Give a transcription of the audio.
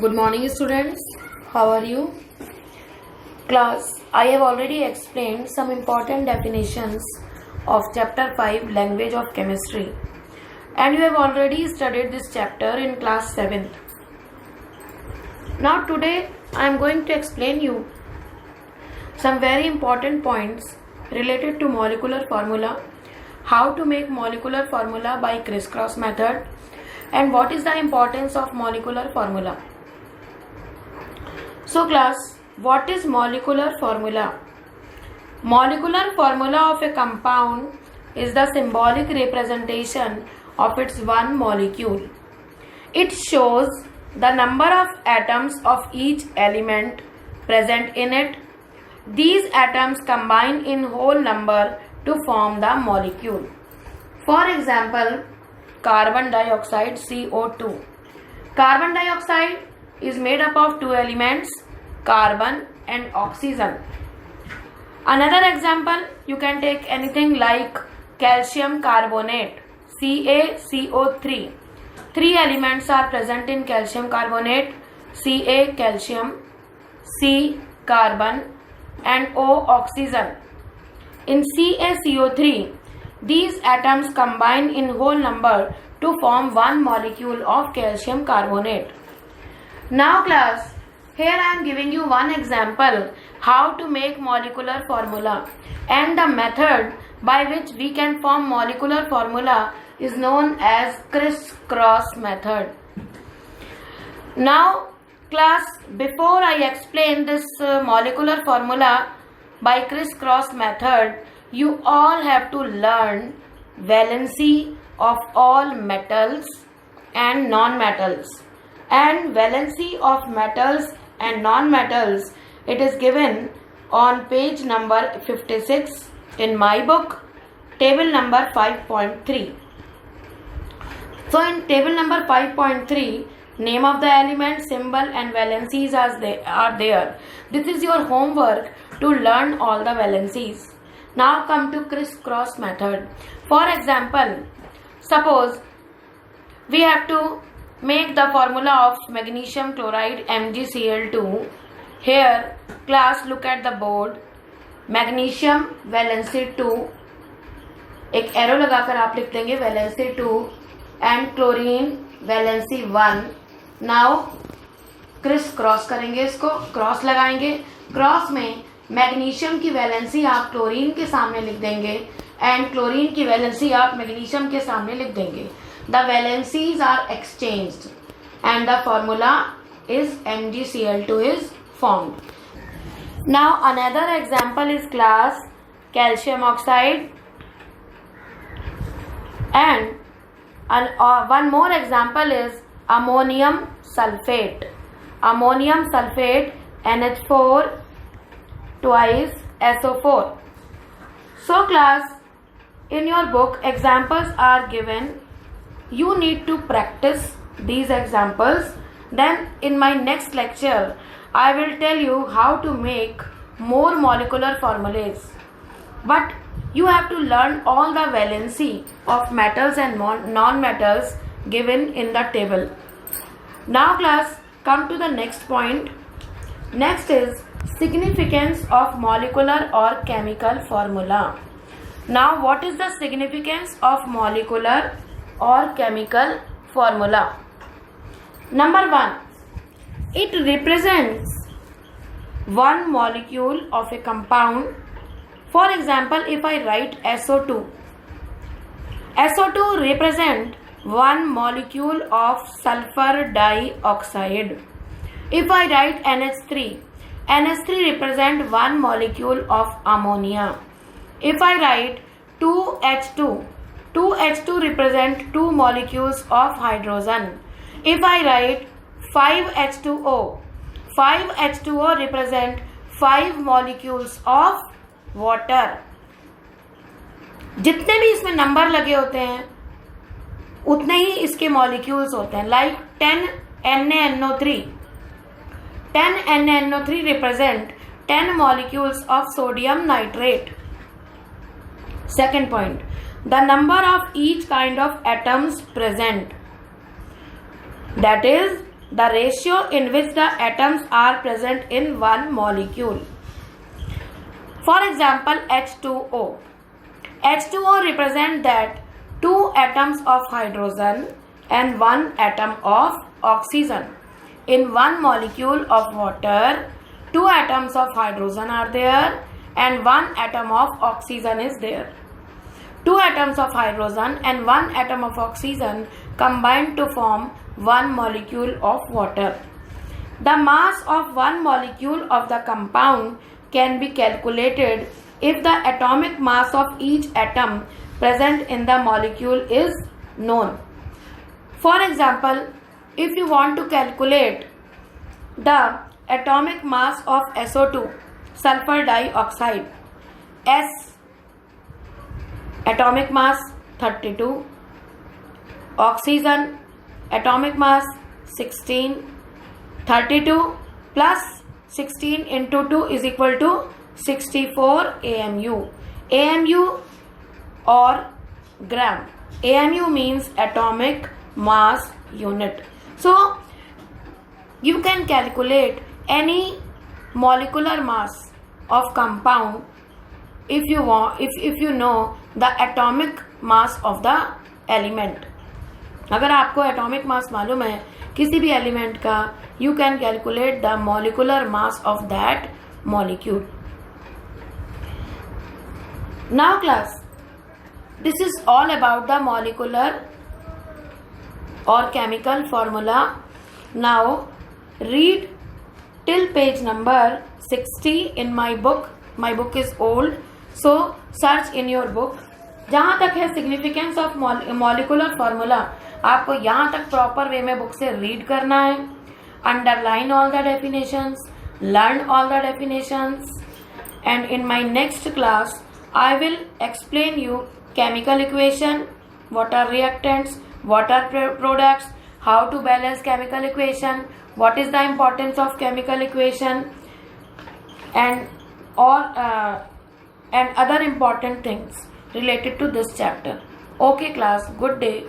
Good morning, students. How are you? Class, I have already explained some important definitions of chapter 5 language of chemistry, and you have already studied this chapter in class 7th. Now today I am going to explain you some very important points related to molecular formula, how to make molecular formula by crisscross method, and what is the importance of molecular formula. So class, what is molecular formula? Molecular formula of a compound is the symbolic representation of its one molecule. It shows the number of atoms of each element present in it. These atoms combine in whole number to form the molecule. For example, carbon dioxide CO2. Carbon dioxide is made up of two elements, carbon and oxygen. Another example, you can take anything like calcium carbonate, CaCO3. Three elements are present in calcium carbonate, Ca calcium, C carbon and O oxygen. In CaCO3, these atoms combine in whole number to form one molecule of calcium carbonate. Now class, here I am giving you one example how to make molecular formula, and the method by which we can form molecular formula is known as crisscross method. Now class, before I explain this molecular formula by crisscross method, you all have to learn valency of all metals and non-metals. And valency of metals and non-metals, it is given on page number 56 in my book, table number 5.3. So in table number 5.3, name of the element, symbol and valencies are there. This is your homework to learn all the valencies. Now come to crisscross method. For example, suppose we have to make the formula of magnesium chloride MgCl2. Here class, look at the board. Magnesium valency 2, एक arrow लगाकर आप लिख देंगे valency 2 and chlorine valency 1. Now criss cross करेंगे, इसको cross लगाएंगे. Cross में magnesium की वैलेंसी आप क्लोरीन के सामने लिख देंगे एंड क्लोरीन की वैलेंसी आप मैग्नीशियम के सामने लिख देंगे. The valencies are exchanged and the formula is MgCl2 is formed. Now another example is class calcium oxide, and one more example is ammonium sulfate. Ammonium sulfate NH4 twice SO4. So class, in your book examples are given. You need to practice these examples. Then in my next lecture, I will tell you how to make more molecular formulas. But you have to learn all the valency of metals and non-metals given in the table. Now class, come to the next point. Next is significance of molecular or chemical formula. Now what is the significance of molecular or chemical formula? Number 1, it represents one molecule of a compound. For example, if I write SO2, SO2 represent one molecule of sulfur dioxide. If I write NH3, NH3 represent one molecule of ammonia. If I write 2H2, 2H2 represent two molecules of hydrogen. If I write 5H2O, 5H2O represent 5 molecules of water. जितने भी इसमें number लगे होते हैं उतने ही इसके molecules होते हैं. Like 10NaNO3, 10NaNO3 represent 10 molecules of sodium nitrate. Second point, the number of each kind of atoms present. That is the ratio in which the atoms are present in one molecule. For example, H2O. H2O represents that 2 atoms of hydrogen and 1 atom of oxygen. In one molecule of water, 2 atoms of hydrogen are there and 1 atom of oxygen is there. 2 atoms of hydrogen and 1 atom of oxygen combine to form one molecule of water. The mass of one molecule of the compound can be calculated if the atomic mass of each atom present in the molecule is known. For example, if you want to calculate the atomic mass of SO2, sulfur dioxide, S atomic mass 32, oxygen atomic mass 16, 32 plus 16 into 2 is equal to 64 AMU. AMU or gram. AMU means atomic mass unit. So you can calculate any molecular mass of compound if you want, if you know the atomic mass of the element. अगर आपको atomic mass मालूम है किसी भी element का, you can calculate the molecular mass of that molecule. Now class, this is all about the molecular और chemical formula. Now read till page number 60 in my book. My book is old, so search in your book. जहाँ तक है significance of molecular formula, आपको यहाँ तक proper way में book से read करना है. Underline all the definitions, learn all the definitions, and in my next class I will explain you chemical equation, what are reactants, what are products, how to balance chemical equation, what is the importance of chemical equation, and all and other important things related to this chapter. Okay class, good day.